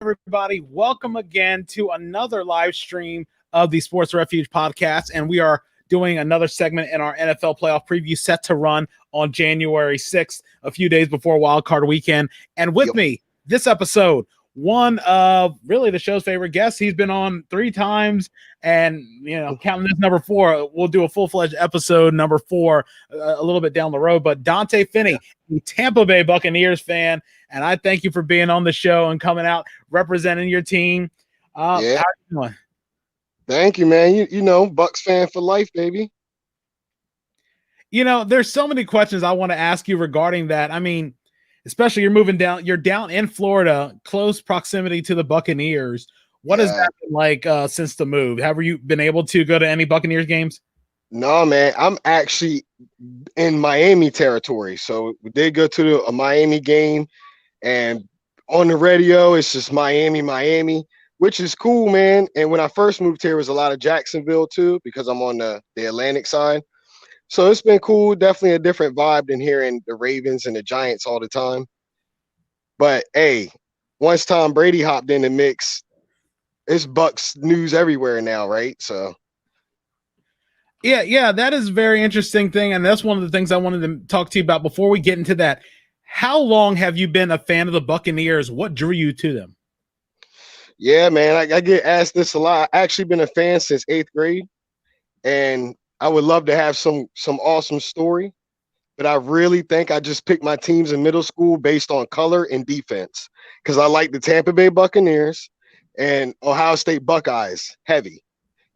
Everybody, welcome again to another live stream of the Sports Refuge podcast, and we are doing another segment in our NFL playoff preview set to run on January 6th, a few days before Wild Card Weekend. And with me this episode, one of really the show's favorite guests. He's been on 3 times, and counting this number 4, we'll do a full-fledged episode number 4 a little bit down the road. But Donta Finney, the Tampa Bay Buccaneers fan, and I thank you for being on the show and coming out representing your team. How are you doing? Thank you, man. You know, Bucs fan for life, baby. There's so many questions I want to ask you regarding that. I mean, especially you're down in Florida, close proximity to the Buccaneers. What has that been like since the move? Have you been able to go to any Buccaneers games? No, man. I'm actually in Miami territory. So we did go to a Miami game, and on the radio, it's just Miami, which is cool, man. And when I first moved here, it was a lot of Jacksonville too, because I'm on the Atlantic side. So it's been cool. Definitely a different vibe than hearing the Ravens and the Giants all the time. But hey, once Tom Brady hopped in the mix, it's Bucs news everywhere now, right? So yeah, that is a very interesting thing, and that's one of the things I wanted to talk to you about before we get into that. How long have you been a fan of the Buccaneers? What drew you to them? Yeah, man, I get asked this a lot. I've actually been a fan since 8th grade, and I would love to have some awesome story, but I really think I just picked my teams in middle school based on color and defense, because I like the Tampa Bay Buccaneers and Ohio State Buckeyes heavy.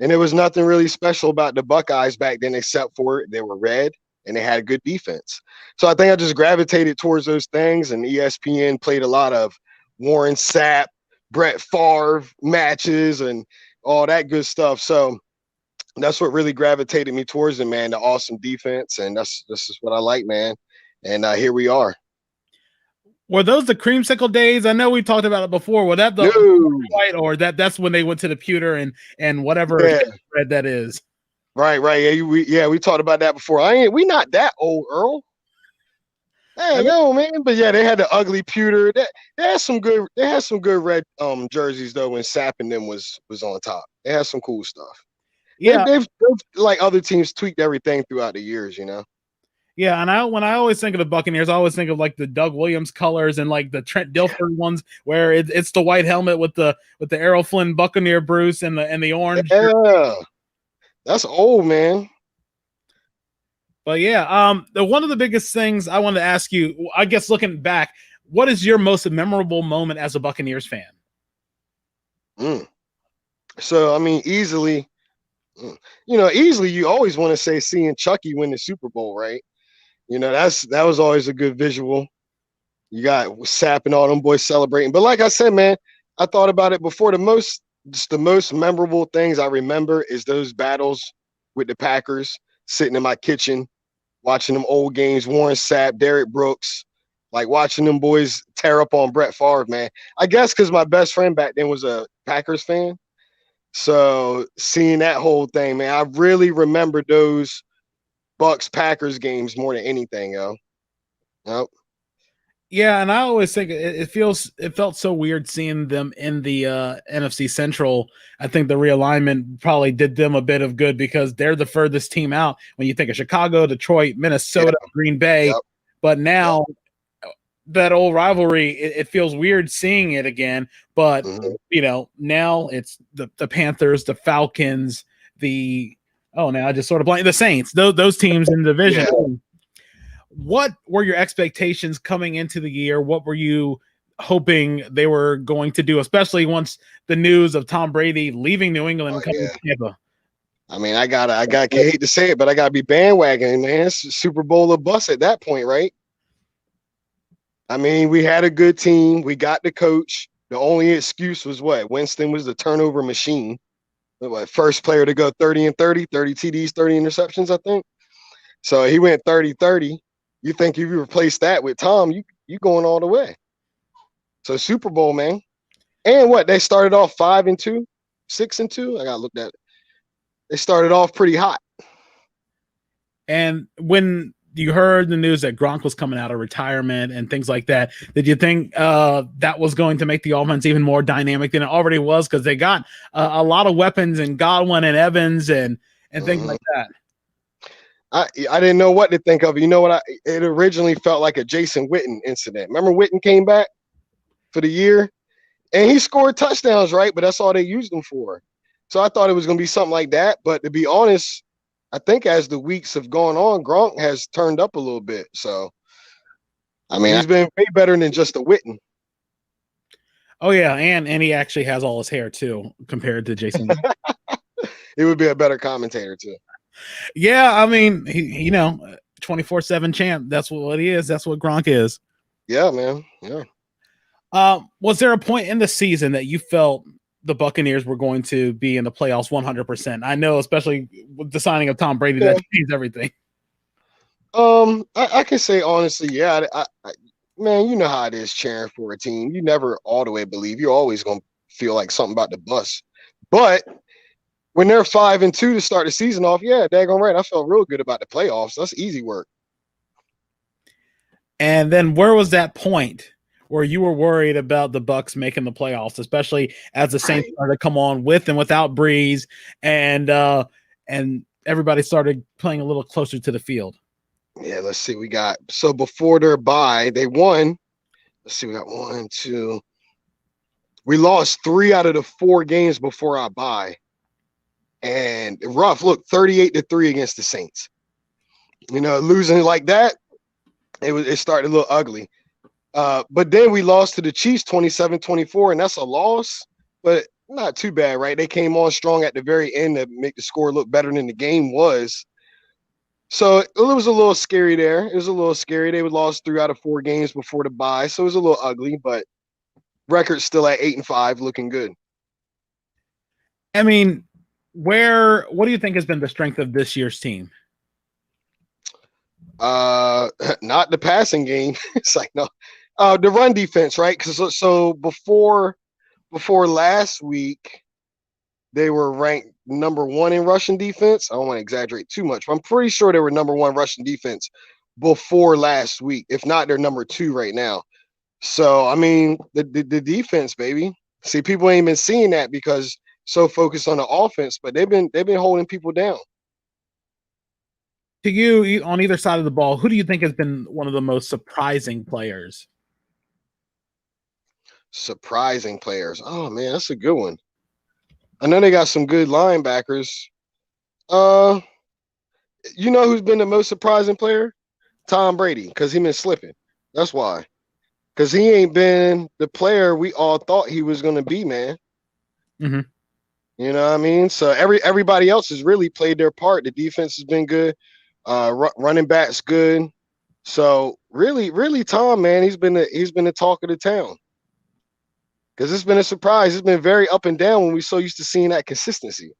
And there was nothing really special about the Buckeyes back then except for they were red and they had a good defense. So I think I just gravitated towards those things, and ESPN played a lot of Warren Sapp, Brett Favre matches and all that good stuff. So that's what really gravitated me towards it, man, the awesome defense. And this is what I like, man. And here we are. Were those the creamsicle days? I know we talked about it before. Were that the white, or that's when they went to the pewter and whatever red that is? Right. Yeah, we talked about that before. We not that old, Earl. Hey, no, man. But yeah, they had the ugly pewter. They had some good red jerseys though when Sapp and them was on top. They had some cool stuff. Yeah, they've like other teams tweaked everything throughout the years, Yeah, and when I always think of the Buccaneers, I always think of like the Doug Williams colors and like the Trent Dilfer ones, where it's the white helmet with the Errol Flynn Buccaneer Bruce and the orange. Yeah, that's old, man. But yeah, one of the biggest things I wanted to ask you, I guess looking back, what is your most memorable moment as a Buccaneers fan? So I mean, easily you always want to say seeing Chucky win the Super Bowl, right? That was always a good visual. You got Sapp and all them boys celebrating. But like I said, man, I thought about it before. The most memorable things I remember is those battles with the Packers, sitting in my kitchen, watching them old games, Warren Sapp, Derrick Brooks, like watching them boys tear up on Brett Favre, man. I guess because my best friend back then was a Packers fan. So seeing that whole thing, man, I really remember those Bucs-Packers games more than anything, yo. Yep. Yeah, and I always think it felt so weird seeing them in the NFC Central. I think the realignment probably did them a bit of good because they're the furthest team out when you think of Chicago, Detroit, Minnesota, Green Bay. Yep. But now that old rivalry, it feels weird seeing it again. But now it's the Panthers, the Falcons, now I just sort of blank the Saints. Those teams in the division. Yeah. What were your expectations coming into the year? What were you hoping they were going to do, especially once the news of Tom Brady leaving New England and coming to Tampa? I mean, I hate to say it, but I gotta be bandwagoning, man. It's Super Bowl or bust at that point, right? I mean, we had a good team. We got the coach. The only excuse was what? Winston was the turnover machine. First player to go 30 and 30 TDs, 30 interceptions, I think. So he went 30-30. You think if you replace that with Tom, you going all the way. So Super Bowl, man. And what, they started off 5-2, 6-2. I gotta look at it. They started off pretty hot. And when you heard the news that Gronk was coming out of retirement and things like that, did you think that was going to make the offense even more dynamic than it already was? Because they got a lot of weapons in Godwin and Evans and things like that. I didn't know what to think of. You know what? It originally felt like a Jason Witten incident. Remember Witten came back for the year and he scored touchdowns, right? But that's all they used him for. So I thought it was going to be something like that. But to be honest, I think as the weeks have gone on, Gronk has turned up a little bit. So, I mean, he's been way better than just a Witten. Oh, yeah. And he actually has all his hair, too, compared to Jason. He would be a better commentator, too. Yeah, I mean, he 24/7 champ. That's what he is. That's what Gronk is. Yeah, man. Yeah. Was there a point in the season that you felt the Buccaneers were going to be in the playoffs 100%? I know, especially with the signing of Tom Brady, that changed everything. I can say honestly, yeah. Man, you know how it is cheering for a team. You never all the way believe. You're always gonna feel like something about the bus. But when they're 5-2 to start the season off, yeah, daggone right. I felt real good about the playoffs. That's easy work. And then where was that point where you were worried about the Bucs making the playoffs, especially as the Saints started to come on with and without Breeze, and everybody started playing a little closer to the field? Yeah, let's see. We got so before their bye, they won. Let's see, we got 1, 2. We lost 3 out of the 4 games before our bye. And rough, look, 38-3 against the Saints. You know, losing like that, it started a little ugly. But then we lost to the Chiefs 27-24, and that's a loss, but not too bad, right? They came on strong at the very end to make the score look better than the game was. So it was a little scary there. It was a little scary. They lost 3 out of 4 games before the bye, so it was a little ugly, but record's still at 8-5, looking good. I mean, what do you think has been the strength of this year's team? Not the passing game. It's like, no, the run defense, right? Because so before last week, they were ranked number 1 in rushing defense. I don't want to exaggerate too much, but I'm pretty sure they were number 1 rushing defense before last week. If not, they're number 2 right now. So I mean, the defense, baby. See, people ain't been seeing that because so focused on the offense, but they've been holding people down. To you, on either side of the ball, who do you think has been one of the most surprising players? Surprising players. Oh man, that's a good one. I know they got some good linebackers. You know who's been the most surprising player? Tom Brady, because he been slipping. That's why. Because he ain't been the player we all thought he was going to be, man. Mm-hmm. You know what I mean? So everybody else has really played their part. The defense has been good. Running back's good. So really, Tom, man, he's been the talk of the town. Because it's been a surprise. It's been very up and down when we're so used to seeing that consistency.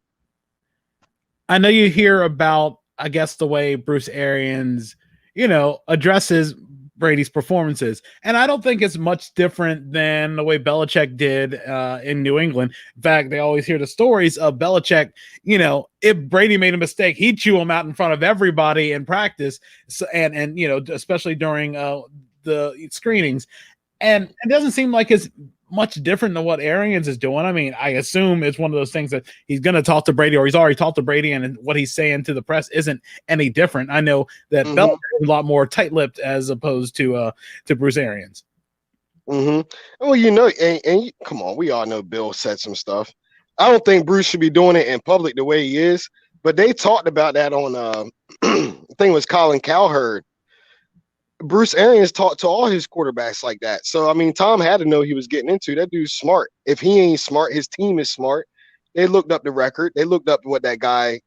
I know you hear about, I guess, the way Bruce Arians, addresses Brady's performances. And I don't think it's much different than the way Belichick did in New England. In fact, they always hear the stories of Belichick, if Brady made a mistake, he'd chew him out in front of everybody in practice. So, and especially during the screenings. And it doesn't seem like it's much different than what Arians is doing. I mean, I assume it's one of those things that he's going to talk to Brady, or he's already talked to Brady, and what he's saying to the press isn't any different. I know that Belichick is a lot more tight-lipped as opposed to Bruce Arians. Well, and come on, we all know Bill said some stuff. I don't think Bruce should be doing it in public the way he is, but they talked about that on I think it was Colin Cowherd. Bruce Arians talked to all his quarterbacks like that. So, I mean, Tom had to know he was getting into. That dude's smart. If he ain't smart, his team is smart. They looked up the record. They looked up what that guy,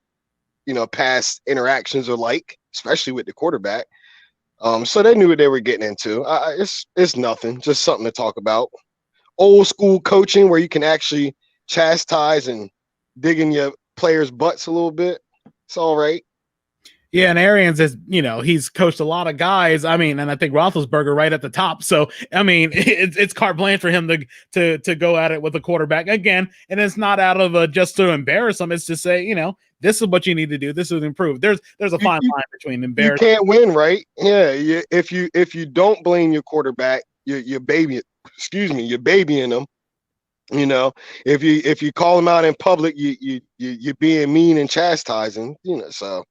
past interactions are like, especially with the quarterback. So they knew what they were getting into. It's nothing, just something to talk about. Old school coaching where you can actually chastise and dig in your players' butts a little bit. It's all right. Yeah, and Arians is, he's coached a lot of guys. I mean, and I think Roethlisberger right at the top. So, I mean, it's carte blanche for him to go at it with a quarterback again. And it's not out of just to embarrass him. It's to say, this is what you need to do. This is improve. There's a fine line between You embarrassing. can't win, right? Yeah. If you don't blame your quarterback, you're babying them. If you call them out in public, you're being mean and chastising. So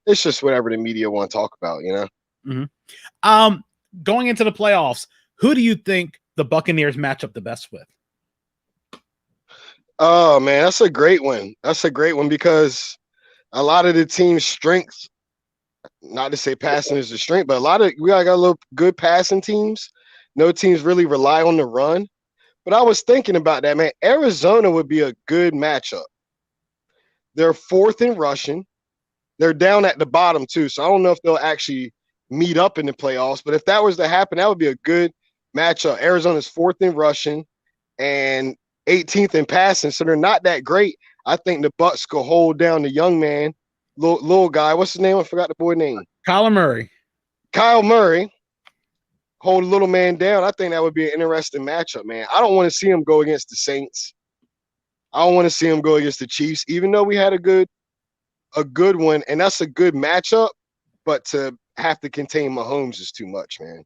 it's just whatever the media want to talk about. Mm-hmm. Going into the playoffs, who do you think the Buccaneers match up the best with? Oh man, that's a great one. That's a great one because a lot of the team's strengths, not to say passing is the strength, but we got a little good passing teams. No teams really rely on the run. But I was thinking about that, man. Arizona would be a good matchup. They're fourth in rushing. They're down at the bottom too, so I don't know if they'll actually meet up in the playoffs. But if that was to happen, that would be a good matchup. Arizona's fourth in rushing and 18th in passing, so they're not that great. I think the Bucs could hold down the young man, little guy. What's his name? I forgot the boy name. Kyle Murray. Hold a little man down. I think that would be an interesting matchup, man. I don't want to see him go against the Saints. I don't want to see him go against the Chiefs, even though we had a good one, and that's a good matchup. But to have to contain Mahomes is too much, man.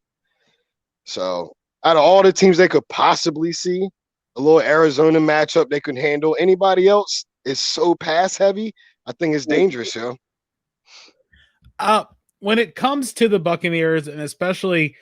So out of all the teams they could possibly see, a little Arizona matchup they could handle. Anybody else is so pass heavy. I think it's dangerous, yo. When it comes to the Buccaneers, and especially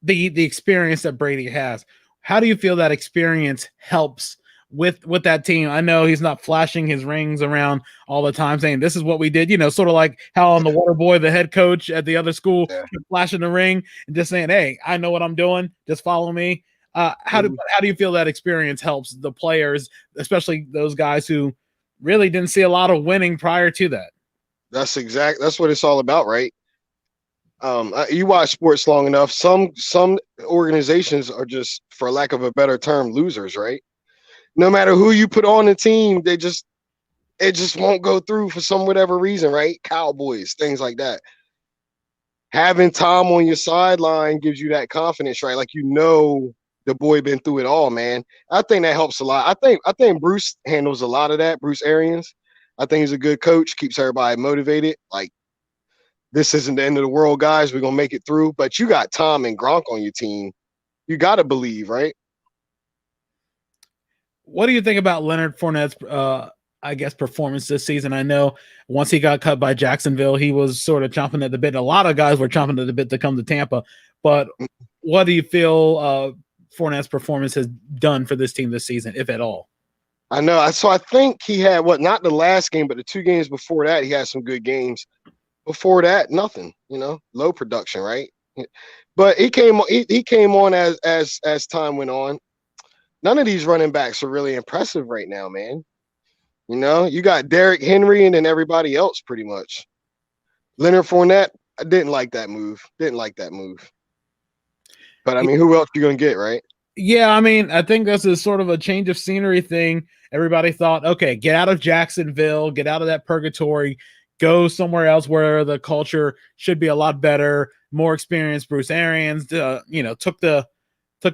the experience that Brady has, how do you feel that experience helps with that team? I know he's not flashing his rings around all the time saying this is what we did, sort of like how on the Water Boy, the head coach at the other school, flashing the ring and just saying, hey, I know what I'm doing, just follow me. How do you feel that experience helps the players, especially those guys who really didn't see a lot of winning prior to that? That's what it's all about, right? You watch sports long enough, some organizations are just, for lack of a better term, losers, right? No matter who you put on the team, it just won't go through for some whatever reason, right? Cowboys, things like that. Having Tom on your sideline gives you that confidence, right? Like, the boy been through it all, man. I think that helps a lot. I think Bruce handles a lot of that. Bruce Arians. I think he's a good coach, keeps everybody motivated. Like, this isn't the end of the world, guys. We're gonna make it through. But you got Tom and Gronk on your team. You gotta believe, right? What do you think about Leonard Fournette's performance this season? I know once he got cut by Jacksonville, he was sort of chomping at the bit. A lot of guys were chomping at the bit to come to Tampa. But what do you feel Fournette's performance has done for this team this season, if at all? I know. So I think he had not the last game, but the 2 games before that, he had some good games. Before that, nothing. Low production, right? But he came on as time went on. None of these running backs are really impressive right now, man. You got Derrick Henry and then everybody else pretty much. Leonard Fournette, I didn't like that move. But I mean, who else you gonna get, right? Yeah, I mean, I think this is sort of a change of scenery thing. Everybody thought, okay, get out of Jacksonville, get out of that purgatory, go somewhere else where the culture should be a lot better, more experienced. Bruce Arians, took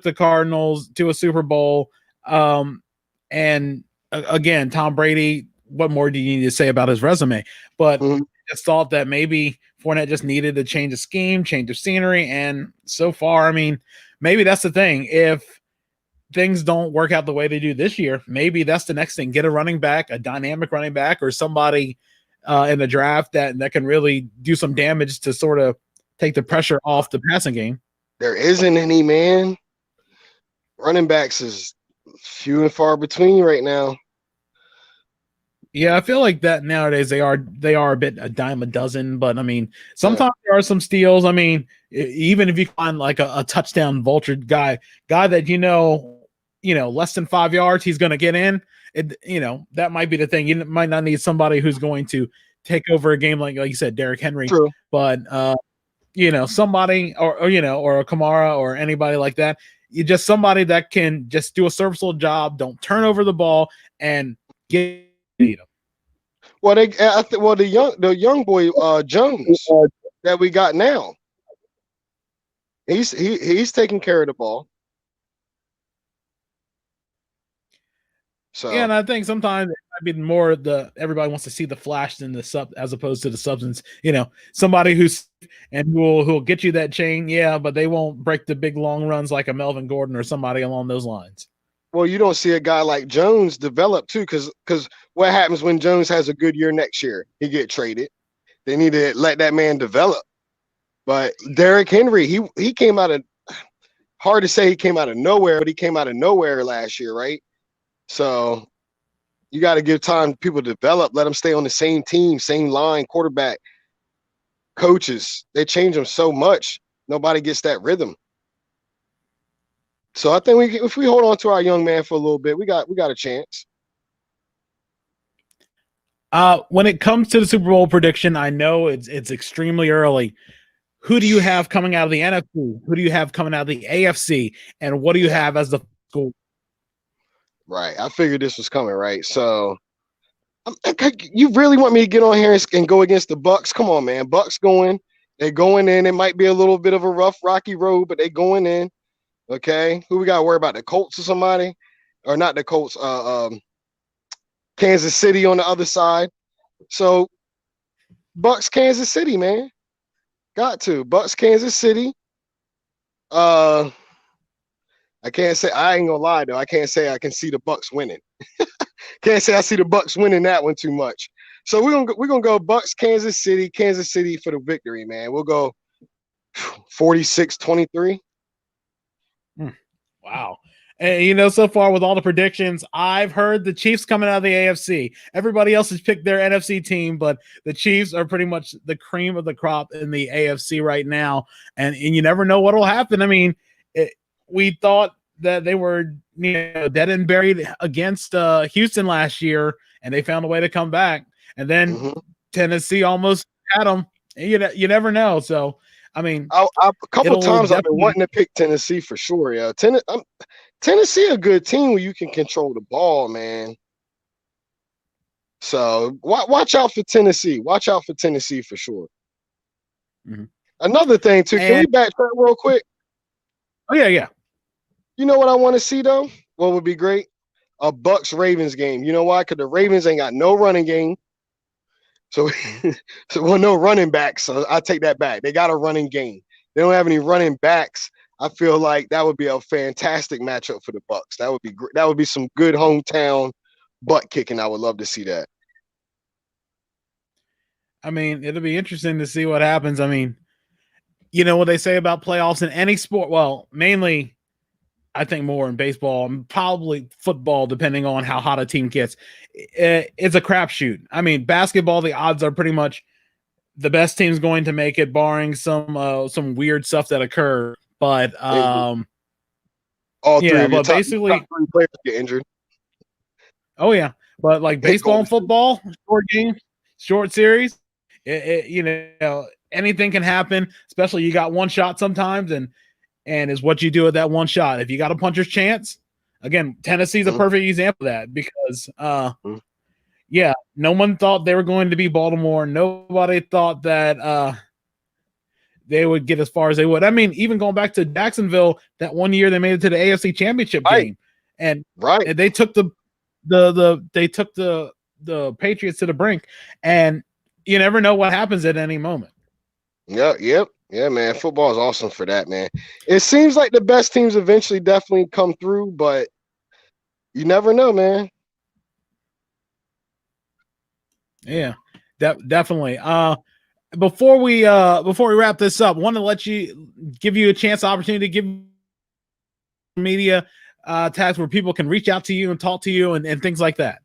the Cardinals to a Super Bowl. And again, Tom Brady, what more do you need to say about his resume? But just thought that maybe Fournette just needed a change of scheme, change of scenery. And so far, I mean, maybe that's the thing. If things don't work out the way they do this year, maybe that's the next thing. Get a running back, a dynamic running back, or somebody in the draft that can really do some damage to sort of take the pressure off the passing game. There isn't any, man. Running backs is few and far between right now. Yeah, I feel like that nowadays they are a bit a dime a dozen, but I mean, sometimes there are some steals. I mean, even if you find like a touchdown vulture guy that less than 5 yards, he's going to get in. That might be the thing. You might not need somebody who's going to take over a game like you said, Derrick Henry. True. But somebody or a Kamara or anybody like that. You just somebody that can just do a serviceable job, don't turn over the ball, and get them. Well, the young boy Jones that we got now, he's taking care of the ball. Yeah, So and I think sometimes it might be more everybody wants to see the flash than the sub as opposed to the substance. Somebody who'll get you that chain, yeah, but they won't break the big long runs like a Melvin Gordon or somebody along those lines. well, you don't see a guy like Jones develop too, because what happens when Jones has a good year next year? He get traded. They need to let that man develop. But Derrick Henry, he came out of hard to say he came out of nowhere, but he came out of nowhere last year, right? So you got to give time people to develop, let them stay on the same team, same line, quarterback, coaches. They change them so much, nobody gets that rhythm. So I think if we hold on to our young man for a little bit, we got a chance. When it comes to the Super Bowl prediction, I know it's extremely early. Who do you have coming out of the NFC? Who do you have coming out of the AFC? And what do you have as the goal? Right. I figured this was coming, right? So you really want me to get on here and go against the Bucks? Come on, man. Bucks going. They're going in. It might be a little bit of a rough, rocky road, but they're going in. Okay. Who we got to worry about? The Colts or somebody? Or not the Colts. Kansas City on the other side. So Bucks, Kansas City, man. Got to. Bucks, Kansas City. I can't say, I ain't gonna lie though. I can't say I can see the Bucks winning. Can't say I see the Bucks winning that one too much. So we're gonna go Bucks, Kansas City for the victory, man. We'll go 46-23. Wow. And so far with all the predictions, I've heard the Chiefs coming out of the AFC. Everybody else has picked their NFC team, but the Chiefs are pretty much the cream of the crop in the AFC right now. And you never know what will happen. I mean, we thought that they were dead and buried against Houston last year, and they found a way to come back. And then Tennessee almost had them. And you never know. So, I mean, a couple times I've been wanting to pick Tennessee for sure. Yeah, Tennessee a good team where you can control the ball, man. So watch out for Tennessee. Watch out for Tennessee for sure. Mm-hmm. Another thing too, can we backtrack real quick? Oh yeah. You know what I want to see though? What would be great? A Bucks Ravens game. You know why? Because the Ravens ain't got no running game. So no running backs. So I take that back. They got a running game. They don't have any running backs. I feel like that would be a fantastic matchup for the Bucks. That would be great. That would be some good hometown butt kicking. I would love to see that. I mean, it'll be interesting to see what happens. I mean, what they say about playoffs in any sport. Well, mainly, I think more in baseball and probably football, depending on how hot a team gets. It's a crapshoot. I mean, basketball, the odds are pretty much the best team's going to make it, barring some weird stuff that occur. But all three of your top three players get injured. Oh yeah, but like baseball and football, short game, short series, anything can happen. Especially you got one shot sometimes, and is what you do with that one shot. If you got a puncher's chance, again, Tennessee's a perfect example of that because, no one thought they were going to be Baltimore. Nobody thought that they would get as far as they would. I mean, even going back to Jacksonville, that one year they made it to the AFC Championship game, and they took the Patriots to the brink, and you never know what happens at any moment. Yep. Yeah, man. Football is awesome for that, man. It seems like the best teams eventually definitely come through, but you never know, man. Yeah, definitely. Before we wrap this up, I want to give you a chance, opportunity to give media tags where people can reach out to you and talk to you and things like that.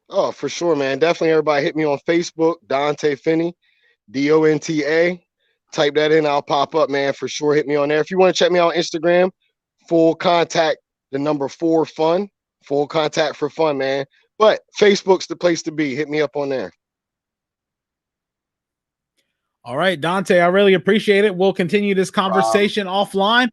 Oh, for sure, man. Definitely everybody hit me on Facebook, Donta Finney, Donta. Type that in, I'll pop up, man, for sure. Hit me on there. If you want to check me out on Instagram, full contact, the number 4 fun, full contact for fun, man. But Facebook's the place to be. Hit me up on there. All right, Donta, I really appreciate it. We'll continue this conversation offline.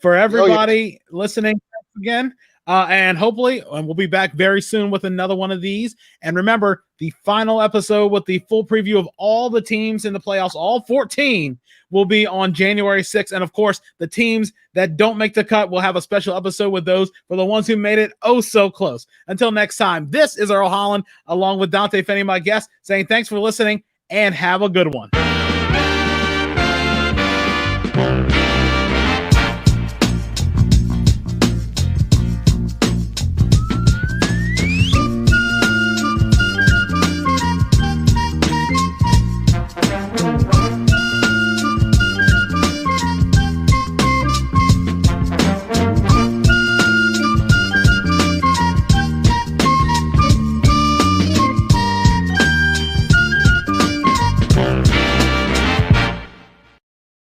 For everybody listening again, And hopefully, we'll be back very soon with another one of these. And remember, the final episode with the full preview of all the teams in the playoffs, all 14, will be on January 6th. And of course, the teams that don't make the cut will have a special episode with those for the ones who made it oh so close. Until next time, this is Earl Holland, along with Donta Finney, my guest, saying thanks for listening and have a good one.